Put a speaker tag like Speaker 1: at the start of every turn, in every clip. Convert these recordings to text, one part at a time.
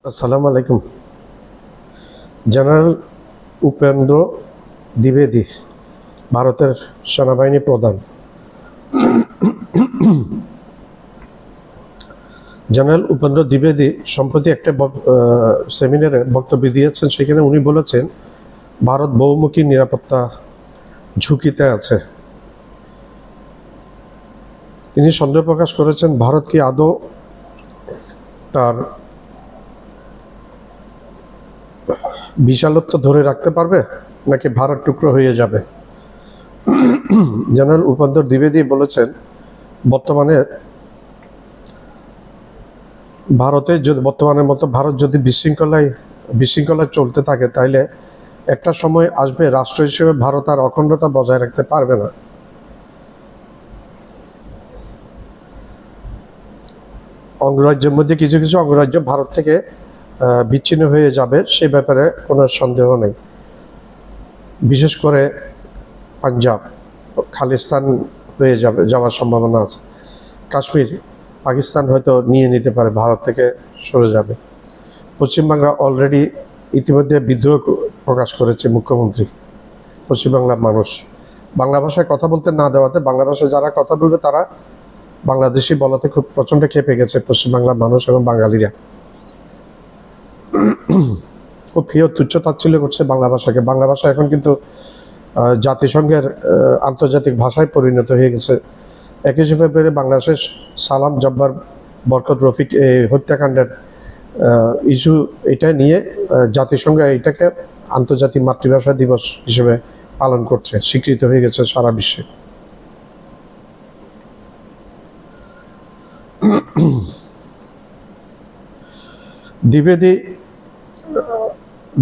Speaker 1: আসসালামু আলাইকুম। জেনারেল উপেন্দ্র দ্বিবেদী, ভারতের সেনাবাহিনী প্রধান। জেনারেল উপেন্দ্র দ্বিবেদী সম্প্রতি একটা সেমিনারে বক্তব্য দিয়েছেন। সেখানে উনি বলেছেন ভারত বহুমুখী নিরাপত্তা ঝুঁকিতে আছে। তিনি সন্দেহ প্রকাশ করেছেন ভারত কি আদৌ তার বিশালত্ব ধরে রাখতে পারবে নাকি ভারত টুকরো হয়ে যাবে। জেনারেল উপেন্দ্র দ্বিবেদী বলেছেন বর্তমানে বর্তমানের মতো ভারত যদি বিশৃঙ্খলায় চলতে থাকে তাহলে একটা সময় আসবে রাষ্ট্র হিসেবে ভারত আর অখণ্ডতা বজায় রাখতে পারবে না। অঙ্গরাজ্যের মধ্যে কিছু কিছু অঙ্গরাজ্য ভারত থেকে বিচ্ছিন্ন হয়ে যাবে, সে ব্যাপারে কোনো সন্দেহ নেই। বিশেষ করে পাঞ্জাব খালিস্তান হয়ে যাওয়ার সম্ভাবনা আছে। কাশ্মীর পাকিস্তান হয়তো নিয়ে নিতে পারে, ভারত থেকে সরে যাবে। পশ্চিমবাংলা অলরেডি ইতিমধ্যে বিদ্রোহ প্রকাশ করেছে মুখ্যমন্ত্রী। পশ্চিমবাংলার মানুষ বাংলা ভাষায় কথা বলতে না দেওয়াতে বাংলা ভাষায় যারা কথা বলবে তারা বাংলাদেশি বলাতে খুব প্রচণ্ড খেপে গেছে পশ্চিমবাংলার মানুষ এবং বাঙালিরা। খুব প্রিয় তুচ্ছ তাচ্ছিল্য করছে বাংলা ভাষাকে। বাংলা ভাষা এখন কিন্তু জাতিসংঘের আন্তর্জাতিক ভাষায় পরিণত হয়ে গেছে। 21শে ফেব্রুয়ারি বাংলাদেশের সালাম জব্বার বরকত রফিক এই হত্যাকাণ্ডের ইস্যু এটা নিয়ে জাতিসংঘ এটাকে আন্তর্জাতিক মাতৃভাষা দিবস হিসেবে পালন করছে, স্বীকৃত হয়ে গেছে সারা বিশ্বে। দ্বিবেদী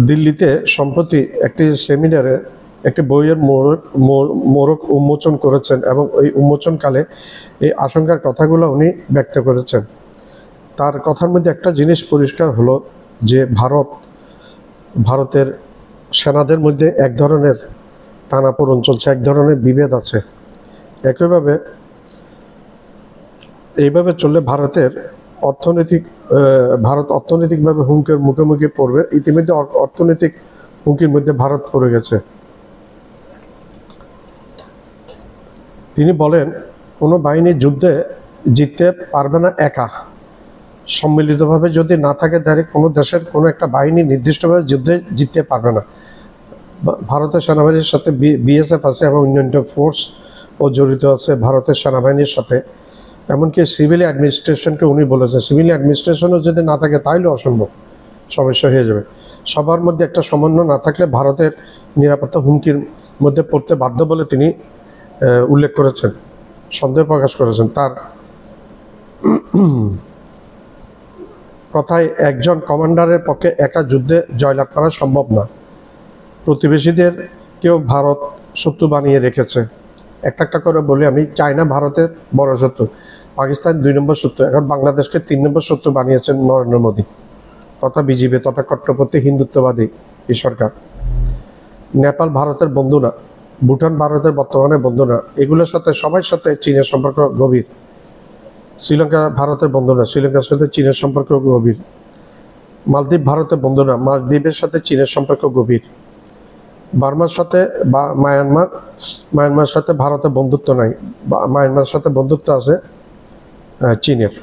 Speaker 1: দিল্লিতে সম্প্রতি একটি সেমিনারে একটি বইয়ের মোড়ক উন্মোচন করেছেন এবং এই উন্মোচনকালে এই আশঙ্কার কথাগুলো উনি ব্যক্ত করেছেন। তার কথার মধ্যে একটা জিনিস পরিষ্কার হলো যে ভারতের সেনাদের মধ্যে এক ধরনের টানাপোড়েন চলছে, এক ধরনের বিভেদ আছে। একইভাবে এইভাবে চললে ভারত অর্থনৈতিকভাবে হুমকির মুখোমুখি পড়বে। ইতিমধ্যে অর্থনৈতিক হুমকির মধ্যে ভারত পড়ে গেছে। তিনি বলেন কোনো বাহিনী যুদ্ধে জিততে পারবে না একা, সম্মিলিতভাবে যদি না থাকে তাহলে কোনো দেশের কোনো একটা বাহিনী নির্দিষ্টভাবে যুদ্ধে জিততে পারবে না। ভারতের সেনাবাহিনীর সাথে বিএসএফ আছে এবং অন্যান্য ফোর্সও জড়িত আছে ভারতের সেনাবাহিনীর সাথে। এমনকি সিভিল অ্যাডমিনিস্ট্রেশনকে উনি বলেছেন সিভিল অ্যাডমিনিস্ট্রেশনও যদি না থাকে তাহলে অসম্ভব, সমস্যা হয়ে যাবে। সবার মধ্যে একটা সমন্বয় না থাকলে ভারতের নিরাপত্তা হুমকির মধ্যে পড়তে বাধ্য বলে তিনি উল্লেখ করেছেন, সন্দেহ প্রকাশ করেছেন। তার কথায় একজন কমান্ডারের পক্ষে একা যুদ্ধে জয়লাভ করা সম্ভব না। প্রতিবেশীদেরকেও ভারত শত্রু বানিয়ে রেখেছে। একটা করে বলি আমি, চায়না ভারতের বড় শত্রু, পাকিস্তান 2 নম্বর শত্রু, এখন বাংলাদেশকে 3 নম্বর শত্রু বানিয়েছেন নরেন্দ্র মোদী তথা বিজেপি তথা কট্টরপন্থী হিন্দুত্ববাদী এই সরকার। নেপাল ভারতের বন্ধু না, ভুটান ভারতের বর্তমানে বন্ধু না, এগুলোর সাথে সবার সাথে চীনের সম্পর্ক গভীর। শ্রীলঙ্কা ভারতের বন্ধু না, শ্রীলঙ্কার সাথে চীনের সম্পর্ক গভীর। মালদ্বীপ ভারতের বন্ধু না, মালদ্বীপের সাথে চীনের সম্পর্ক গভীর। বার্মার সাথে বা মায়ানমার সাথে ভারতের বন্ধুত্ব নাই, মায়ানমারের সাথে বন্ধুত্ব আছে চীনের।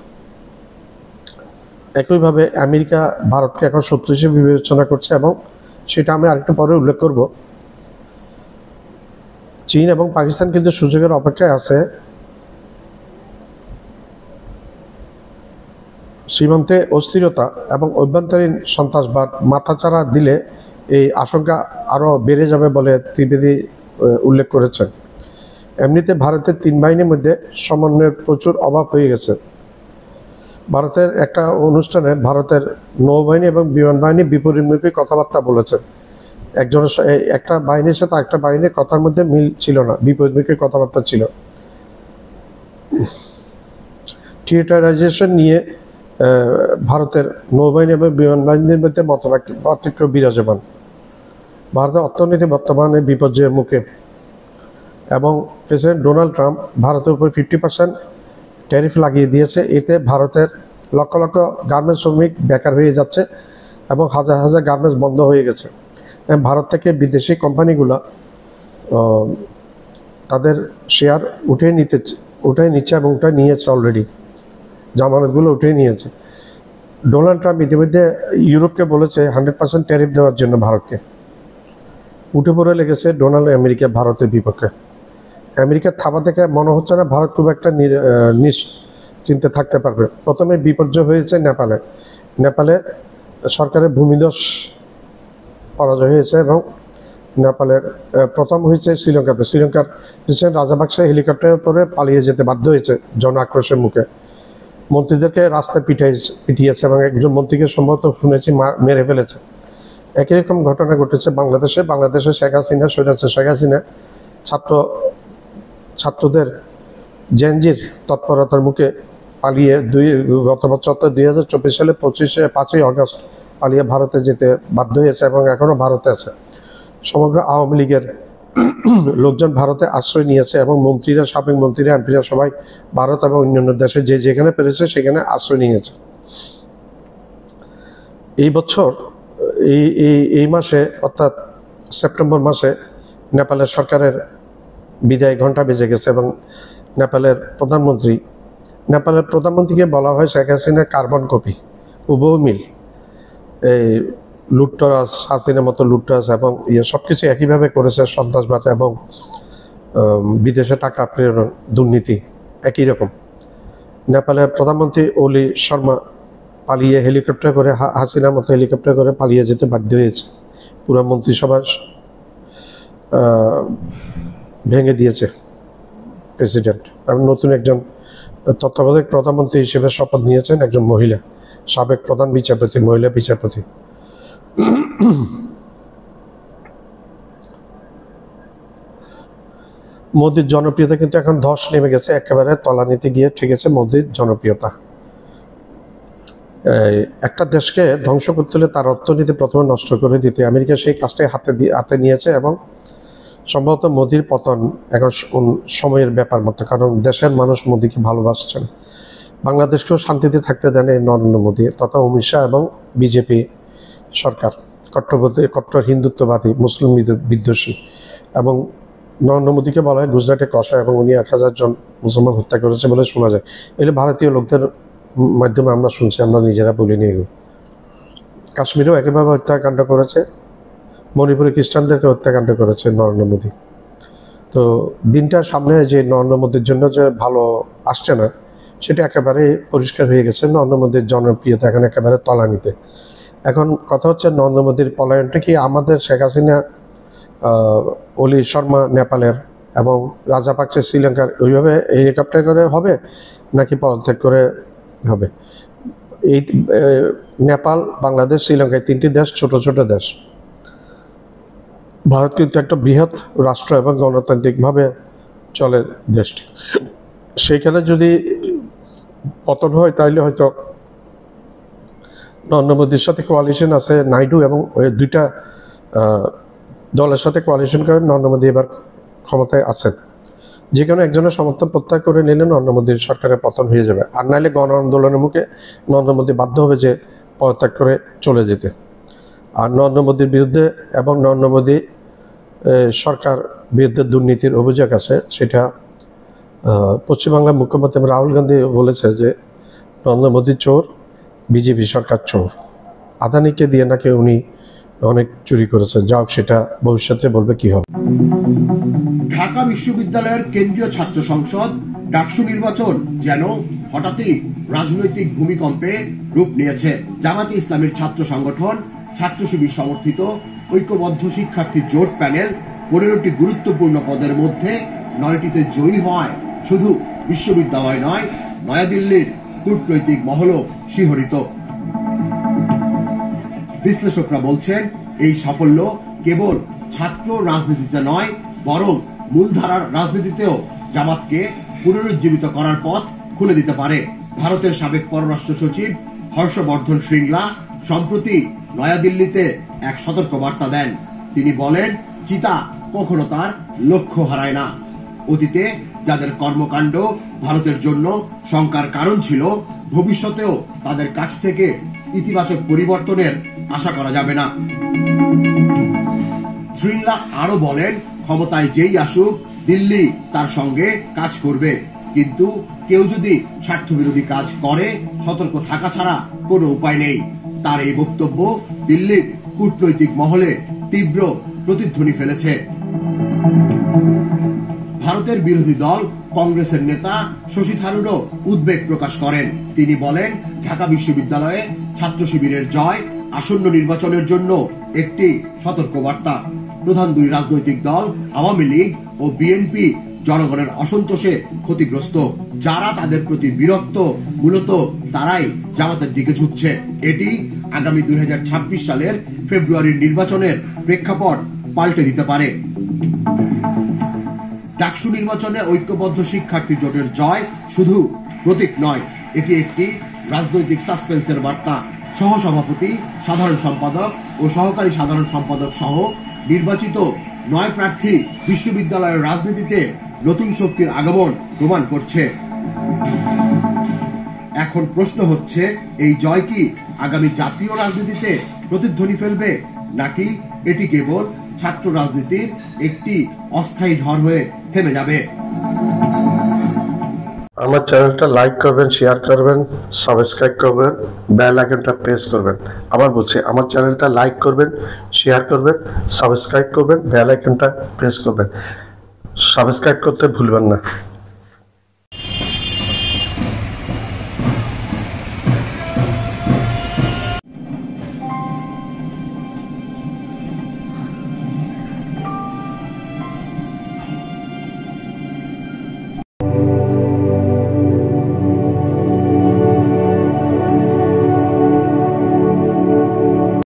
Speaker 1: একইভাবে আমেরিকা ভারতকে এখন শত্রু হিসেবে বিবেচনা করছে এবং সেটা আমি আরেকটু পরে উল্লেখ করব। চীন এবং পাকিস্তান কিন্তু সুযোগের অপেক্ষায় আছে। সীমান্তে অস্থিরতা এবং অভ্যন্তরীণ সন্ত্রাসবাদ মাথাচাড়া দিলে এই আশঙ্কা আরও বেড়ে যাবে বলে ত্রিবেদী উল্লেখ করেছেন। এমনিতে ভারতের 3 বাহিনীর মধ্যে সমন্বয়ের প্রচুর অভাব হয়ে গেছে। ভারতের একটা অনুষ্ঠানে ভারতের নৌবাহিনী এবং বিমান বাহিনী বিপরীতমুখী কথাবার্তা বলেছেন। একটা বাহিনীর সাথে আরেকটা বাহিনীর কথার মধ্যে মিল ছিল না, বিপরীতমুখী কথাবার্তা ছিল। থিয়েটারাইজেশন নিয়ে ভারতের নৌবাহিনী এবং বিমান বাহিনীর মধ্যে পার্থক্য বিরাজমান। ভারতের অর্থনীতি বর্তমানে বিপর্যয়ের মুখে এবং প্রেসিডেন্ট ডোনাল্ড ট্রাম্প ভারতের উপর 50% ট্যারিফ লাগিয়ে দিয়েছে। এতে ভারতের লক্ষ লক্ষ গার্মেন্টস শ্রমিক বেকার হয়ে যাচ্ছে এবং হাজার হাজার গার্মেন্টস বন্ধ হয়ে গেছে। ভারত থেকে বিদেশি কোম্পানিগুলো তাদের শেয়ার উঠে নিচ্ছে এবং উঠে নিয়েছে, অলরেডি জামানতগুলো উঠে নিয়েছে। ডোনাল্ড ট্রাম্প ইতিমধ্যে ইউরোপকে বলেছে 100% ট্যারিফ দেওয়ার জন্য ভারতকে। উঠে পড়ে লেগেছে ডোনাল্ড আমেরিকা ভারতের বিপক্ষে। আমেরিকার থাবা থেকে মনে হচ্ছে না ভারত খুব একটা নিশ্চিন্তে থাকতে পারবে। প্রথমে বিপর্যয় হয়েছে নেপালে সরকারের ভূমিধস পরাজয় হয়েছে, এবং নেপালের প্রথম হয়েছে শ্রীলঙ্কার প্রেসিডেন্ট রাজাপাকসে হেলিকপ্টারে করে পালিয়ে যেতে বাধ্য হয়েছে জন আক্রোশের মুখে। মন্ত্রীদেরকে রাস্তায় পিটিয়েছে এবং একজন মন্ত্রীকে সম্ভবত শুনেছি মেরে ফেলেছে। একই রকম ঘটনা ঘটেছে বাংলাদেশে শেখ হাসিনা ছাত্রদের জেনজির তৎপরতার মুখে পালিয়ে গত বছর 2024 সালে 5ই আগস্ট পালিয়ে ভারতে যেতে বাধ্য হয়েছে এবং এখনও ভারতে আছে। সমগ্র আওয়ামী লীগের লোকজন ভারতে আশ্রয় নিয়েছে এবং সাবেক মন্ত্রীরা, এমপিরা সবাই ভারত এবং অন্যান্য দেশে যেখানে পেরেছে সেখানে আশ্রয় নিয়েছে। এই বছর এই মাসে অর্থাৎ সেপ্টেম্বর মাসে নেপালের সরকারের বিদায় ঘণ্টা বেজে গেছে এবং নেপালের প্রধানমন্ত্রীকে বলা হয় শেখ হাসিনার কার্বন কপি, হুবহু মিল। এই লুটতরাজ, হাসিনার মতো লুটতরাজ এবং সব কিছু একইভাবে করেছে, সন্ত্রাসবাদ এবং বিদেশে টাকা প্রেরণ, দুর্নীতি একই রকম। নেপালের প্রধানমন্ত্রী ওলি শর্মা পালিয়ে হেলিকপ্টার করে, হাসিনার মতো হেলিকপ্টার করে পালিয়ে যেতে বাধ্য হয়েছে। পুরো মন্ত্রিসভা ভেঙে দিয়েছে প্রেসিডেন্ট, এবং নতুন একজন তত্ত্বাবধায়ক প্রধানমন্ত্রী হিসেবে শপথ নিয়েছেন একজন মহিলা, সাবেক প্রধান বিচারপতি, মহিলা বিচারপতি। মোদির জনপ্রিয়তা কিন্তু এখন ধস নেমে গেছে, একেবারে তলানিতে গিয়ে ঠেকেছে মোদির জনপ্রিয়তা। একটা দেশকে ধ্বংস করতে হলে তার অর্থনীতি প্রথমে নষ্ট করে দিতে আমেরিকা সেই কাজটাই হাতে নিয়েছে, এবং সম্ভবত মোদির পতন এখন সময়ের ব্যাপার মতো, কারণ দেশের মানুষ মোদিকে ভালোবাসছেন। বাংলাদেশকেও শান্তিতে থাকতে দেন এই নরেন্দ্র মোদী তথা অমিত শাহ এবং বিজেপি সরকার, কট্টর হিন্দুত্ববাদী, মুসলিম বিদ্বেষী। এবং নরেন্দ্র মোদীকে বলা হয় গুজরাটে কষা, এবং উনি 1000 জন মুসলমান হত্যা করেছে বলে শোনা যায়। এগুলো ভারতীয় লোকদের মাধ্যমে আমরা শুনছি, আমরা নিজেরা বলিনি এগুলো। কাশ্মীরেও একইভাবে হত্যাকাণ্ড করেছে, মণিপুরে খ্রিস্টানদেরকে হত্যাকাণ্ড করেছে নরেন্দ্র মোদী। তো দিনটা সামনে যে নরেন্দ্র মোদীর জন্য যে ভালো আসছে না, সেটা একেবারে পরিষ্কার হয়ে গেছে। নরেন্দ্র মোদীর জনপ্রিয়তা এখন একেবারে তলানিতে। এখন কথা হচ্ছে নরেন্দ্র মোদীর পলায়নটা কি আমাদের শেখ হাসিনা, ওলি শর্মা নেপালের এবং রাজাপাকসে শ্রীলঙ্কার ওইভাবে হেলিকপ্টার করে হবে, নাকি পদত্যাগ করে হবে? এই নেপাল, বাংলাদেশ, শ্রীলঙ্কা, এই 3টি দেশ ছোট ছোট দেশ। ভারত কিন্তু একটা বৃহৎ রাষ্ট্র এবং গণতান্ত্রিকভাবে চলে দেশটি। সেইখানে যদি পতন হয় তাহলে হয়তো নরেন্দ্র মোদীর সাথে কোয়ালিশন আছে নাইডু, এবং ওই 2টা দলের সাথে কোয়ালিশন করে নরেন্দ্র মোদী এবার ক্ষমতায় আছেন। যে কোনো একজনের সমর্থন প্রত্যাহার করে নিলে নরেন্দ্র মোদীর সরকারের পতন হয়ে যাবে। আর নাহলে গণ আন্দোলনের মুখে নরেন্দ্র মোদী বাধ্য হবে যে পদত্যাগ করে চলে যেতে। আর নরেন্দ্র মোদীর বিরুদ্ধে এবং নরেন্দ্র মোদী সরকার বিরুদ্ধে দুর্নীতির অভিযোগ আছে, সেটা পশ্চিমবাংলার মুখ্যমন্ত্রী রাহুল গান্ধী বলেছে যে নরেন্দ্র মোদী চোর, বিজেপি সরকার চোর। আদানিকে দিয়ে নাকি উনি অনেক চুরি করেছে। যাও, সেটা ভবিষ্যতে বলবে কি হবে।
Speaker 2: ঢাকা বিশ্ববিদ্যালয়ের কেন্দ্রীয় ছাত্র সংসদ ডাকসু নির্বাচন যেন হঠাৎই রাজনৈতিক ভূমিকম্পে রূপ নিয়েছে। জামাতে ইসলামের ছাত্র সংগঠন, ছাত্র শিবির সমর্থিত ঐক্যবদ্ধ শিক্ষার্থী জোট প্যানেল 15টি গুরুত্বপূর্ণ পদের মধ্যে 9টিতে জয়ী হওয়ায় শুধু বিশ্ববিদ্যালয় নয়, নয়াদিল্লির কূটনৈতিক মহলও শিহরিত। বিশ্লেষকরা বলছেন এই সাফল্য কেবল ছাত্র রাজনীতিতে নয়, বরং মূলধারার রাজনীতিতেও জামাতকে পুনরুজ্জীবিত করার পথ খুলে দিতে পারে। ভারতের সাবেক পররাষ্ট্র সচিব হর্ষবর্ধন শ্রীংলা সম্প্রতি নয়াদিল্লিতে এক সতর্ক বার্তা দেন। তিনি বলেন, চিতা কখনো তার লক্ষ্য হারায় না। অতীতে যাদের কর্মকাণ্ড ভারতের জন্য শঙ্কার কারণ ছিল, ভবিষ্যতেও তাদের কাছ থেকে ইতিবাচক পরিবর্তনের আশা করা যাবে না। শৃঙ্গলা আরো বলেন, ক্ষমতায় যেই আসুক দিল্লি তার সঙ্গে কাজ করবে, কিন্তু কেউ যদি স্বার্থবিরোধী কাজ করে সতর্ক থাকা ছাড়া কোনো উপায় নেই। তার এই বক্তব্য দিল্লির কূটনৈতিক মহলে তীব্র প্রতিধ্বনি ফেলেছে। ভারতের বিরোধী দল কংগ্রেসের নেতা শশী থারুরও উদ্বেগ প্রকাশ করেন। তিনি বলেন, ঢাকা বিশ্ববিদ্যালয়ে ছাত্র শিবিরের জয় আসন্ন নির্বাচনের জন্য একটি সতর্কবার্তা। প্রধান দুই রাজনৈতিক দল আওয়ামী লীগ ও বিএনপি জনগণের অসন্তোষে ক্ষতিগ্রস্ত। যারা তাদের প্রতি বিরক্ত মূলত তারাই জামাতের দিকে ঝুঁকছে। এটি আগামী 2026 সালের ফেব্রুয়ারির নির্বাচনের প্রেক্ষাপট পাল্টে দিতে পারে। ডাকসু নির্বাচনে ঐক্যবদ্ধ শিক্ষার্থী জোটের জয় শুধু প্রতীক নয়, এটি একটি রাজনৈতিক সাসপেন্সের বার্তা। সহসভাপতি, সাধারণ সম্পাদক ও সহকারী সাধারণ সম্পাদক সহ নির্বাচিত 9 প্রার্থী বিশ্ববিদ্যালয়ের রাজনীতিতে নতুন শক্তির আগমন প্রমাণ করছে। এখন প্রশ্ন হচ্ছে, এই জয় কি আগামী জাতীয় রাজনীতিতে প্রতিধ্বনি ফেলবে, নাকি এটি কেবল ছাত্র রাজনীতির একটি অস্থায়ী ঝড় হয়ে থেমে যাবে?
Speaker 1: আমার চ্যানেলটা লাইক করবেন, শেয়ার করবেন, সাবস্ক্রাইব করবেন, বেল আইকনটা প্রেস করবেন। আবার বলছি, আমার চ্যানেলটা লাইক করবেন, শেয়ার করবেন, সাবস্ক্রাইব করবেন, বেল আইকনটা প্রেস করবেন। সাবস্ক্রাইব করতে ভুলবেন না।